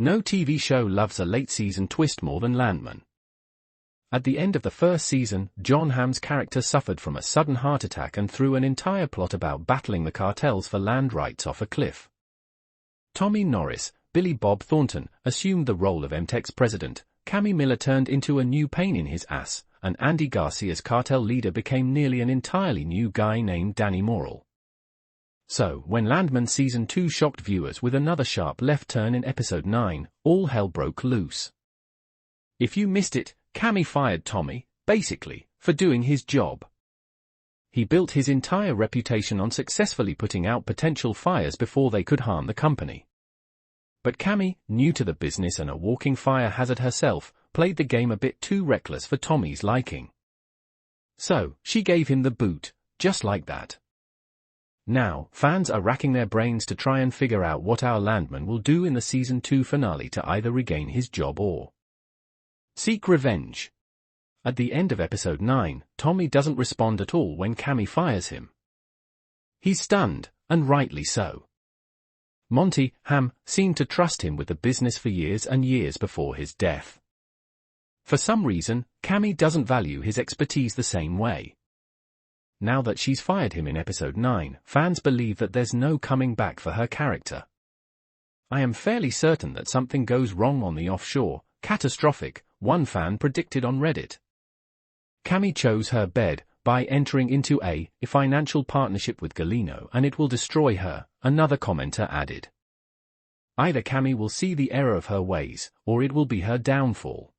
No TV show loves a late-season twist more than Landman. At the end of the first season, Hamm's character suffered from a sudden heart attack and threw an entire plot about battling the cartels for land rights off a cliff. Tommy Norris, Billy Bob Thornton, assumed the role of MTEC's president, Cami Miller turned into a new pain in his ass, and Andy Garcia's cartel leader became nearly an entirely new guy named Danny Morrill. So, when Landman Season 2 shocked viewers with another sharp left turn in Episode 9, all hell broke loose. If you missed it, Cami fired Tommy, basically, for doing his job. He built his entire reputation on successfully putting out potential fires before they could harm the company. But Cami, new to the business and a walking fire hazard herself, played the game a bit too reckless for Tommy's liking. So, she gave him the boot, just like that. Now, fans are racking their brains to try and figure out what our Landman will do in the Season 2 finale to either regain his job or seek revenge. At the end of Episode 9, Tommy doesn't respond at all when Cami fires him. He's stunned, and rightly so. Monty, Hamm, seemed to trust him with the business for years and years before his death. For some reason, Cami doesn't value his expertise the same way. Now that she's fired him in Episode 9, fans believe that there's no coming back for her character. I am fairly certain that something goes wrong on the offshore, catastrophic, one fan predicted on Reddit. Cami chose her bed by entering into a financial partnership with Galeno and it will destroy her, another commenter added. Either Cami will see the error of her ways, or it will be her downfall.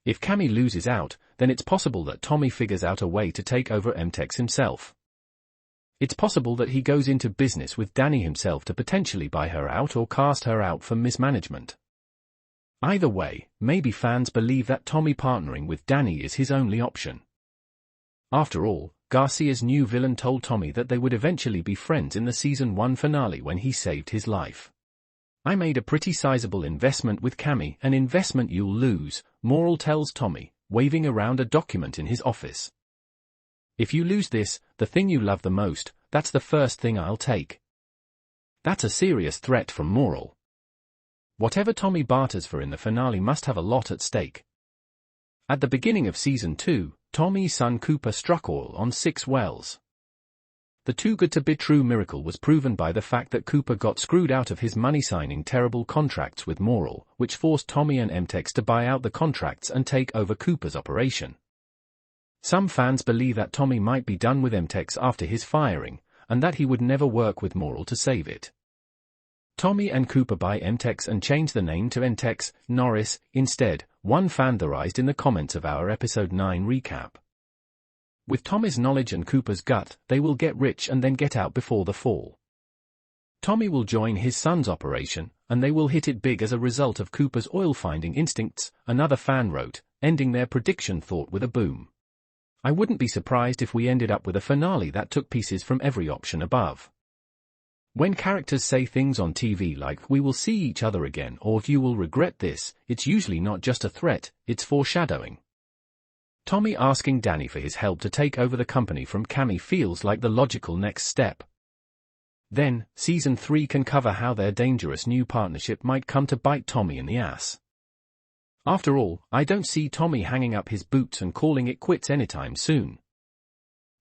If Cami loses out, then it's possible that Tommy figures out a way to take over MTEX himself. It's possible that he goes into business with Danny himself to potentially buy her out or cast her out for mismanagement. Either way, maybe fans believe that Tommy partnering with Danny is his only option. After all, Garcia's new villain told Tommy that they would eventually be friends in the Season 1 finale when he saved his life. I made a pretty sizable investment with Cami, an investment you'll lose, Morrill tells Tommy, waving around a document in his office. If you lose this, the thing you love the most, that's the first thing I'll take. That's a serious threat from Morrill. Whatever Tommy barters for in the finale must have a lot at stake. At the beginning of Season 2, Tommy's son Cooper struck oil on 6 wells. The too-good-to-be-true miracle was proven by the fact that Cooper got screwed out of his money signing terrible contracts with Morrill, which forced Tommy and MTEX to buy out the contracts and take over Cooper's operation. Some fans believe that Tommy might be done with MTEX after his firing, and that he would never work with Morrill to save it. Tommy and Cooper buy MTEX and change the name to MTEX Norris instead, one fan theorized in the comments of our Episode 9 recap. With Tommy's knowledge and Cooper's gut, they will get rich and then get out before the fall. Tommy will join his son's operation, and they will hit it big as a result of Cooper's oil-finding instincts, another fan wrote, ending their prediction thought with a boom. I wouldn't be surprised if we ended up with a finale that took pieces from every option above. When characters say things on TV like "we will see each other again" or "you will regret this," it's usually not just a threat, it's foreshadowing. Tommy asking Danny for his help to take over the company from Cami feels like the logical next step. Then, Season 3 can cover how their dangerous new partnership might come to bite Tommy in the ass. After all, I don't see Tommy hanging up his boots and calling it quits anytime soon.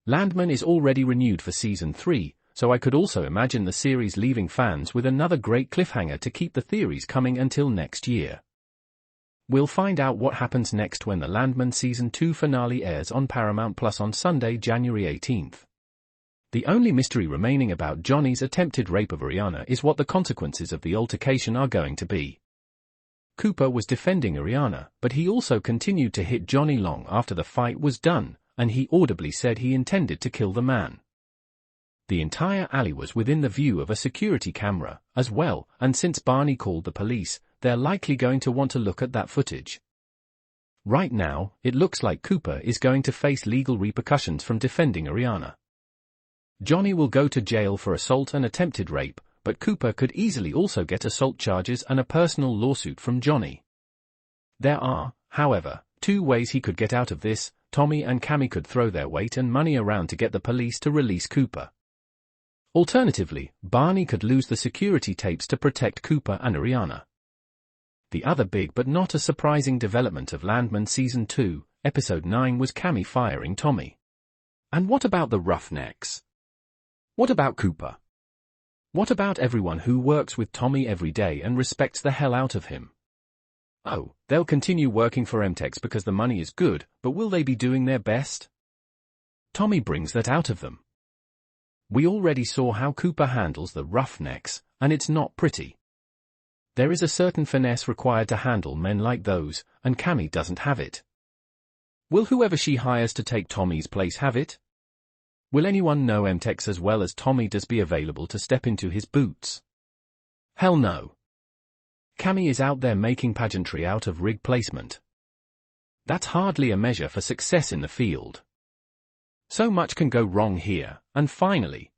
Landman is already renewed for Season 3, so I could also imagine the series leaving fans with another great cliffhanger to keep the theories coming until next year. We'll find out what happens next when the Landman Season 2 finale airs on Paramount Plus on Sunday, January 18th. The only mystery remaining about Johnny's attempted rape of Ariana is what the consequences of the altercation are going to be. Cooper was defending Ariana, but he also continued to hit Johnny long after the fight was done, and he audibly said he intended to kill the man. The entire alley was within the view of a security camera, as well, and since Barney called the police, they're likely going to want to look at that footage. Right now, it looks like Cooper is going to face legal repercussions from defending Ariana. Johnny will go to jail for assault and attempted rape, but Cooper could easily also get assault charges and a personal lawsuit from Johnny. There are, however, 2 ways he could get out of this. Tommy and Cami could throw their weight and money around to get the police to release Cooper. Alternatively, Barney could lose the security tapes to protect Cooper and Ariana. The other big but not as surprising development of Landman Season 2, Episode 9 was Cami firing Tommy. And what about the Roughnecks? What about Cooper? What about everyone who works with Tommy every day and respects the hell out of him? Oh, they'll continue working for MTEX because the money is good, but will they be doing their best? Tommy brings that out of them. We already saw how Cooper handles the Roughnecks, and it's not pretty. There is a certain finesse required to handle men like those, and Cami doesn't have it. Will whoever she hires to take Tommy's place have it? Will anyone know MTEX as well as Tommy does be available to step into his boots? Hell no. Cami is out there making pageantry out of rig placement. That's hardly a measure for success in the field. So much can go wrong here, and finally,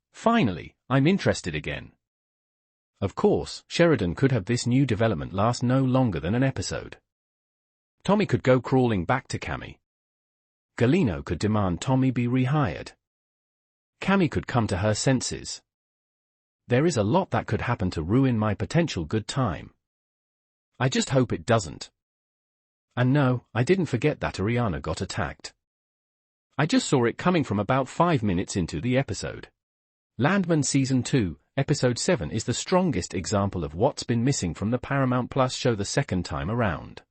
I'm interested again. Of course, Sheridan could have this new development last no longer than an episode. Tommy could go crawling back to Cami. Galeno could demand Tommy be rehired. Cami could come to her senses. There is a lot that could happen to ruin my potential good time. I just hope it doesn't. And no, I didn't forget that Ariana got attacked. I just saw it coming from about 5 minutes into the episode. Landman Season 2, Episode 7 is the strongest example of what's been missing from the Paramount Plus show the second time around.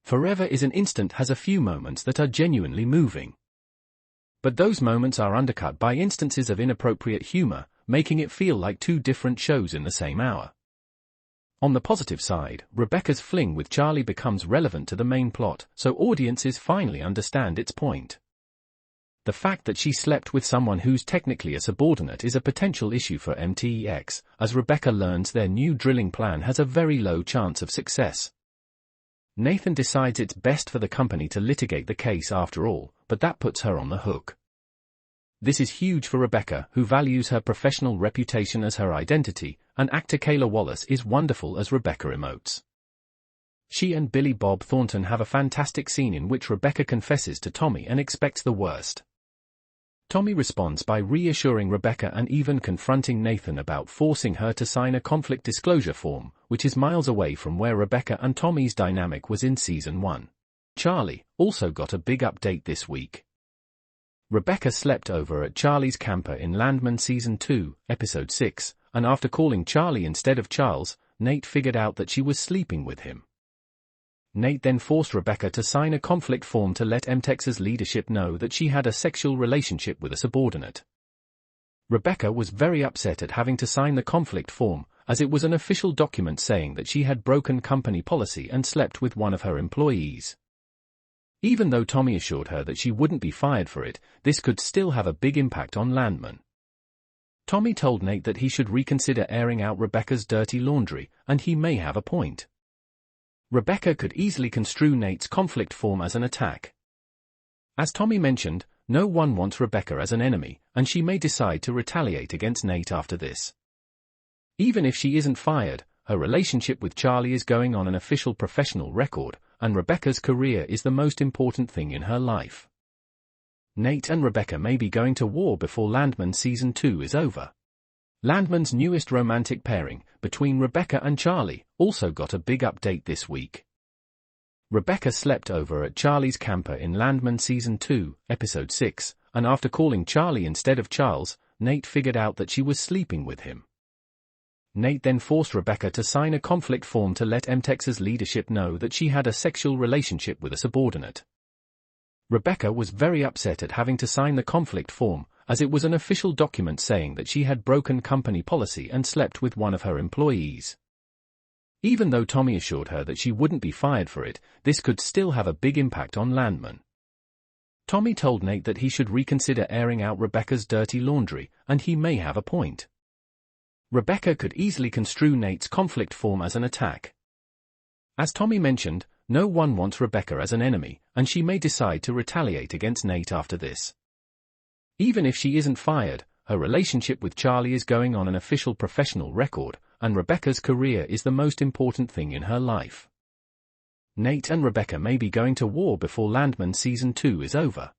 Forever is an Instant has a few moments that are genuinely moving. But those moments are undercut by instances of inappropriate humor, making it feel like two different shows in the same hour. On the positive side, Rebecca's fling with Charlie becomes relevant to the main plot, so audiences finally understand its point. The fact that she slept with someone who's technically a subordinate is a potential issue for MTEX, as Rebecca learns their new drilling plan has a very low chance of success. Nathan decides it's best for the company to litigate the case after all, but that puts her on the hook. This is huge for Rebecca, who values her professional reputation as her identity, and actor Kayla Wallace is wonderful as Rebecca emotes. She and Billy Bob Thornton have a fantastic scene in which Rebecca confesses to Tommy and expects the worst. Tommy responds by reassuring Rebecca and even confronting Nathan about forcing her to sign a conflict disclosure form, which is miles away from where Rebecca and Tommy's dynamic was in Season 1. Charlie also got a big update this week. Rebecca slept over at Charlie's camper in Landman Season 2, Episode 6, and after calling Charlie instead of Charles, Nate figured out that she was sleeping with him. Nate then forced Rebecca to sign a conflict form to let MTEX's leadership know that she had a sexual relationship with a subordinate. Rebecca was very upset at having to sign the conflict form, as it was an official document saying that she had broken company policy and slept with one of her employees. Even though Tommy assured her that she wouldn't be fired for it, this could still have a big impact on Landman. Tommy told Nate that he should reconsider airing out Rebecca's dirty laundry, and he may have a point. Rebecca could easily construe Nate's conflict form as an attack. As Tommy mentioned, no one wants Rebecca as an enemy, and she may decide to retaliate against Nate after this. Even if she isn't fired, her relationship with Charlie is going on an official professional record, and Rebecca's career is the most important thing in her life. Nate and Rebecca may be going to war before Landman Season 2 is over. Landman's newest romantic pairing, between Rebecca and Charlie, also got a big update this week. Rebecca slept over at Charlie's camper in Landman Season 2, Episode 6, and after calling Charlie instead of Charles, Nate figured out that she was sleeping with him. Nate then forced Rebecca to sign a conflict form to let MTEX's leadership know that she had a sexual relationship with a subordinate. Rebecca was very upset at having to sign the conflict form, as it was an official document saying that she had broken company policy and slept with one of her employees. Even though Tommy assured her that she wouldn't be fired for it, this could still have a big impact on Landman. Tommy told Nate that he should reconsider airing out Rebecca's dirty laundry, and he may have a point. Rebecca could easily construe Nate's conflict form as an attack. As Tommy mentioned, no one wants Rebecca as an enemy, and she may decide to retaliate against Nate after this. Even if she isn't fired, her relationship with Charlie is going on an official professional record, and Rebecca's career is the most important thing in her life. Nate and Rebecca may be going to war before Landman Season 2 is over.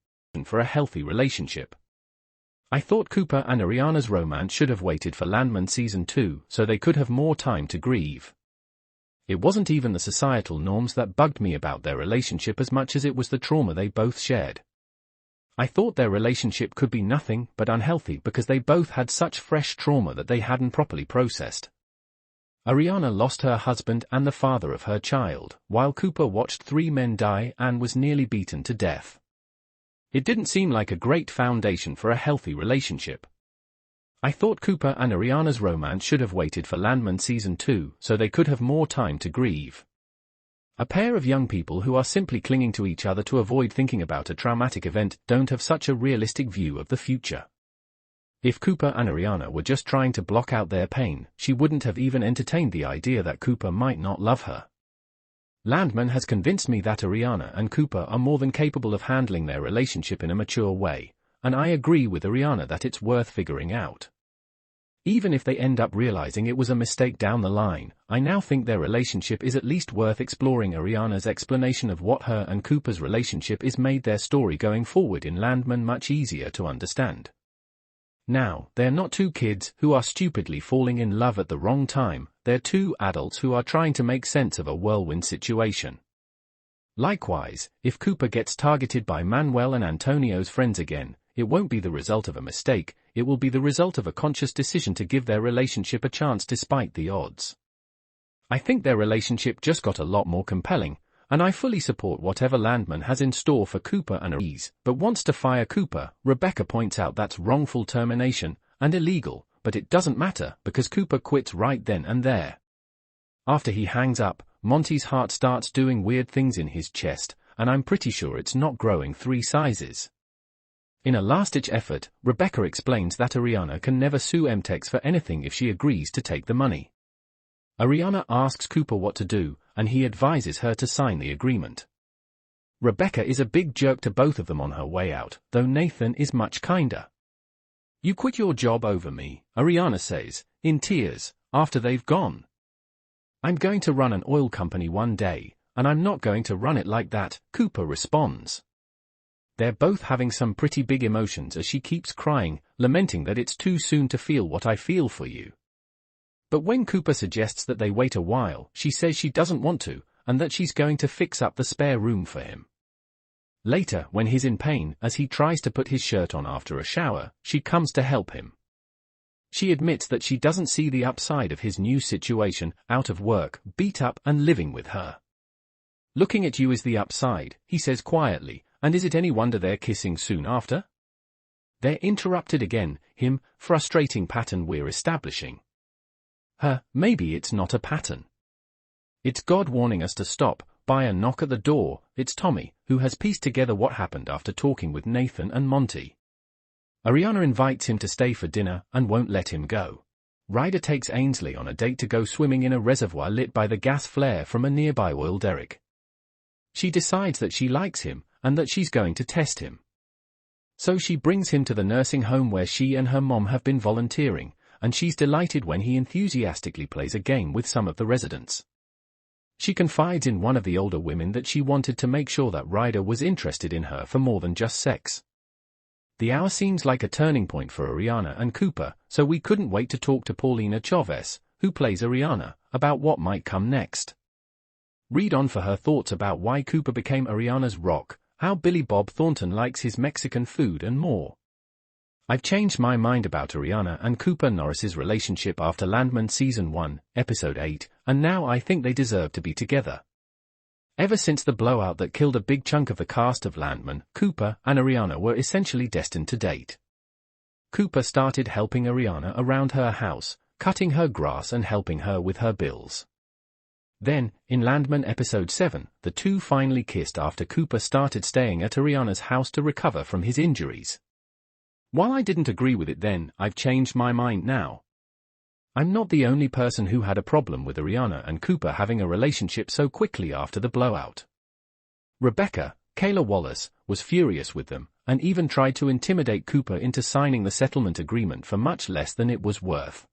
For a healthy relationship. I thought Cooper and Ariana's romance should have waited for Landman Season 2 so they could have more time to grieve. It wasn't even the societal norms that bugged me about their relationship as much as it was the trauma they both shared. I thought their relationship could be nothing but unhealthy because they both had such fresh trauma that they hadn't properly processed. Ariana lost her husband and the father of her child, while Cooper watched 3 men die and was nearly beaten to death. It didn't seem like a great foundation for a healthy relationship. I thought Cooper and Ariana's romance should have waited for Landman Season 2 so they could have more time to grieve. A pair of young people who are simply clinging to each other to avoid thinking about a traumatic event don't have such a realistic view of the future. If Cooper and Ariana were just trying to block out their pain, she wouldn't have even entertained the idea that Cooper might not love her. Landman has convinced me that Ariana and Cooper are more than capable of handling their relationship in a mature way, and I agree with Ariana that it's worth figuring out. Even if they end up realizing it was a mistake down the line, I now think their relationship is at least worth exploring. Ariana's explanation of what her and Cooper's relationship is made their story going forward in Landman much easier to understand. Now, they're not 2 kids who are stupidly falling in love at the wrong time, they're 2 adults who are trying to make sense of a whirlwind situation. Likewise, if Cooper gets targeted by Manuel and Antonio's friends again, it won't be the result of a mistake, it will be the result of a conscious decision to give their relationship a chance despite the odds. I think their relationship just got a lot more compelling, and I fully support whatever Landman has in store for Cooper and Ariana, but wants to fire Cooper. Rebecca points out that's wrongful termination, and illegal, but it doesn't matter because Cooper quits right then and there. After he hangs up, Monty's heart starts doing weird things in his chest, and I'm pretty sure it's not growing 3 sizes. In a last-ditch effort, Rebecca explains that Ariana can never sue MTEX for anything if she agrees to take the money. Ariana asks Cooper what to do, and he advises her to sign the agreement. Rebecca is a big jerk to both of them on her way out, though Nathan is much kinder. "You quit your job over me," Ariana says, in tears, after they've gone. "I'm going to run an oil company one day, and I'm not going to run it like that," Cooper responds. They're both having some pretty big emotions as she keeps crying, lamenting that it's too soon to feel what I feel for you. But when Cooper suggests that they wait a while, she says she doesn't want to, and that she's going to fix up the spare room for him. Later, when he's in pain, as he tries to put his shirt on after a shower, she comes to help him. She admits that she doesn't see the upside of his new situation, out of work, beat up and living with her. "Looking at you is the upside," he says quietly, and is it any wonder they're kissing soon after? They're interrupted again, him, frustrating pattern we're establishing. Maybe it's not a pattern. It's God warning us to stop. By a knock at the door, it's Tommy, who has pieced together what happened after talking with Nathan and Monty. Ariana invites him to stay for dinner and won't let him go. Ryder takes Ainsley on a date to go swimming in a reservoir lit by the gas flare from a nearby oil derrick. She decides that she likes him, and that she's going to test him. So she brings him to the nursing home where she and her mom have been volunteering, and she's delighted when he enthusiastically plays a game with some of the residents. She confides in one of the older women that she wanted to make sure that Ryder was interested in her for more than just sex. The hour seems like a turning point for Ariana and Cooper, so we couldn't wait to talk to Paulina Chavez, who plays Ariana, about what might come next. Read on for her thoughts about why Cooper became Ariana's rock, how Billy Bob Thornton likes his Mexican food and more. I've changed my mind about Ariana and Cooper Norris's relationship after Landman Season 1, Episode 8, and now I think they deserve to be together. Ever since the blowout that killed a big chunk of the cast of Landman, Cooper and Ariana were essentially destined to date. Cooper started helping Ariana around her house, cutting her grass and helping her with her bills. Then, in Landman Episode 7, the two finally kissed after Cooper started staying at Ariana's house to recover from his injuries. While I didn't agree with it then, I've changed my mind now. I'm not the only person who had a problem with Ariana and Cooper having a relationship so quickly after the blowout. Rebecca, Kayla Wallace, was furious with them, and even tried to intimidate Cooper into signing the settlement agreement for much less than it was worth.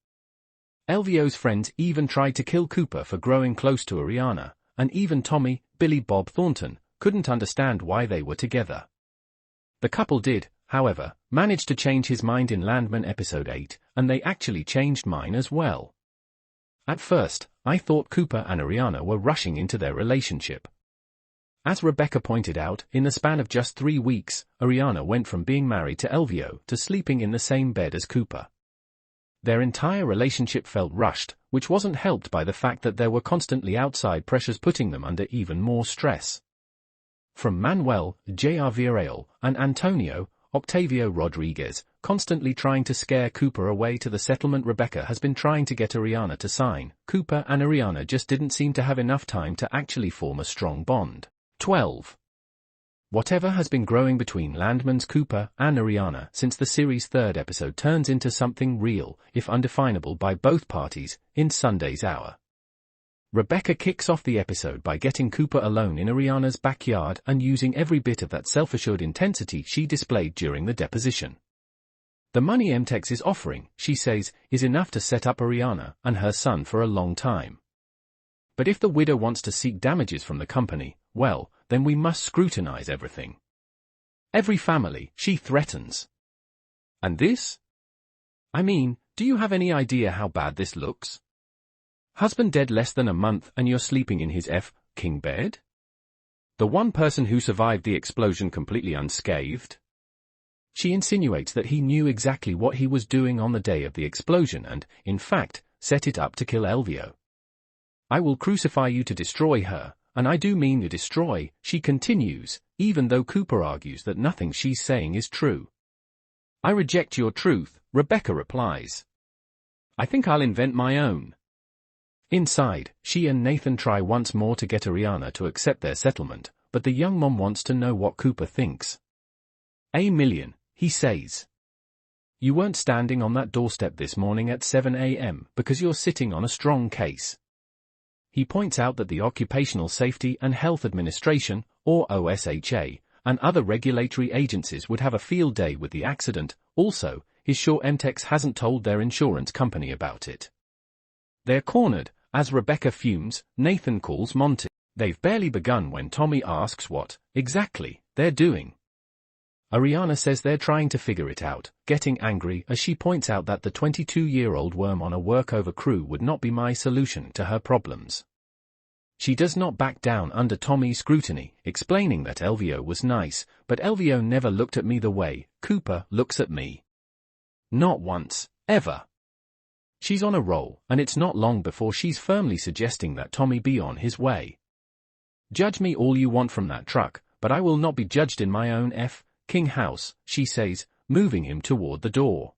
LVO's friends even tried to kill Cooper for growing close to Ariana, and even Tommy, Billy Bob Thornton, couldn't understand why they were together. The couple did, however, manage to change his mind in Landman Episode 8, and they actually changed mine as well. At first, I thought Cooper and Ariana were rushing into their relationship. As Rebecca pointed out, in the span of just 3 weeks, Ariana went from being married to Elvio to sleeping in the same bed as Cooper. Their entire relationship felt rushed, which wasn't helped by the fact that there were constantly outside pressures putting them under even more stress. From Manuel, J.R. Villarreal, and Antonio, Octavio Rodriguez, constantly trying to scare Cooper away to the settlement Rebecca has been trying to get Ariana to sign, Cooper and Ariana just didn't seem to have enough time to actually form a strong bond. 12. Whatever has been growing between Landman's Cooper and Ariana since the series' 3rd episode turns into something real, if undefinable by both parties, in Sunday's hour. Rebecca kicks off the episode by getting Cooper alone in Ariana's backyard and using every bit of that self-assured intensity she displayed during the deposition. The money MTEX is offering, she says, is enough to set up Ariana and her son for a long time. But if the widow wants to seek damages from the company, well, then we must scrutinize everything. Every family, she threatens. And this? I mean, do you have any idea how bad this looks? Husband dead less than a month and you're sleeping in his king bed? The one person who survived the explosion completely unscathed? She insinuates that he knew exactly what he was doing on the day of the explosion and, in fact, set it up to kill Elvio. I will crucify you to destroy her, and I do mean to destroy, she continues, even though Cooper argues that nothing she's saying is true. I reject your truth, Rebecca replies. I think I'll invent my own. Inside, she and Nathan try once more to get Ariana to accept their settlement, but the young mom wants to know what Cooper thinks. $1 million, he says. You weren't standing on that doorstep this morning at 7 a.m. because you're sitting on a strong case. He points out that the Occupational Safety and Health Administration, or OSHA, and other regulatory agencies would have a field day with the accident. Also, he's sure MTEX hasn't told their insurance company about it. They're cornered. As Rebecca fumes, Nathan calls Monty. They've barely begun when Tommy asks what, exactly, they're doing. Ariana says they're trying to figure it out, getting angry as she points out that the 22-year-old worm on a workover crew would not be my solution to her problems. She does not back down under Tommy's scrutiny, explaining that Elvio was nice, but Elvio never looked at me the way Cooper looks at me. Not once, ever. She's on a roll, and it's not long before she's firmly suggesting that Tommy be on his way. Judge me all you want from that truck, but I will not be judged in my own king house, she says, moving him toward the door.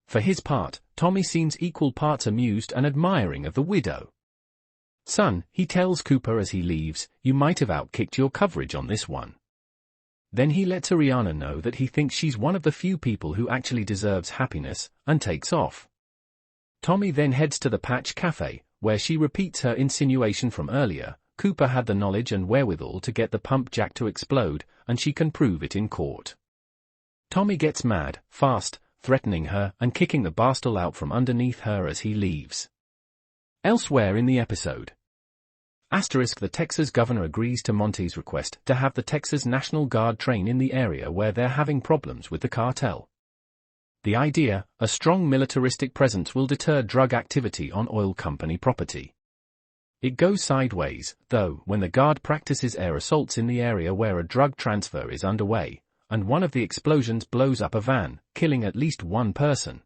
For his part, Tommy seems equal parts amused and admiring of the widow. Son, he tells Cooper as he leaves, you might have outkicked your coverage on this one. Then he lets Ariana know that he thinks she's one of the few people who actually deserves happiness, and takes off. Tommy then heads to the Patch Cafe, where she repeats her insinuation from earlier. Cooper had the knowledge and wherewithal to get the pump jack to explode, and she can prove it in court. Tommy gets mad, fast, threatening her and kicking the bastard out from underneath her as he leaves. Elsewhere in the episode. The Texas governor agrees to Monty's request to have the Texas National Guard train in the area where they're having problems with the cartel. The idea, a strong militaristic presence will deter drug activity on oil company property. It goes sideways, though, when the Guard practices air assaults in the area where a drug transfer is underway, and one of the explosions blows up a van, killing at least one person.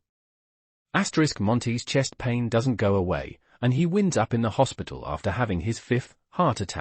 Monty's chest pain doesn't go away, and he winds up in the hospital after having his 5th heart attack.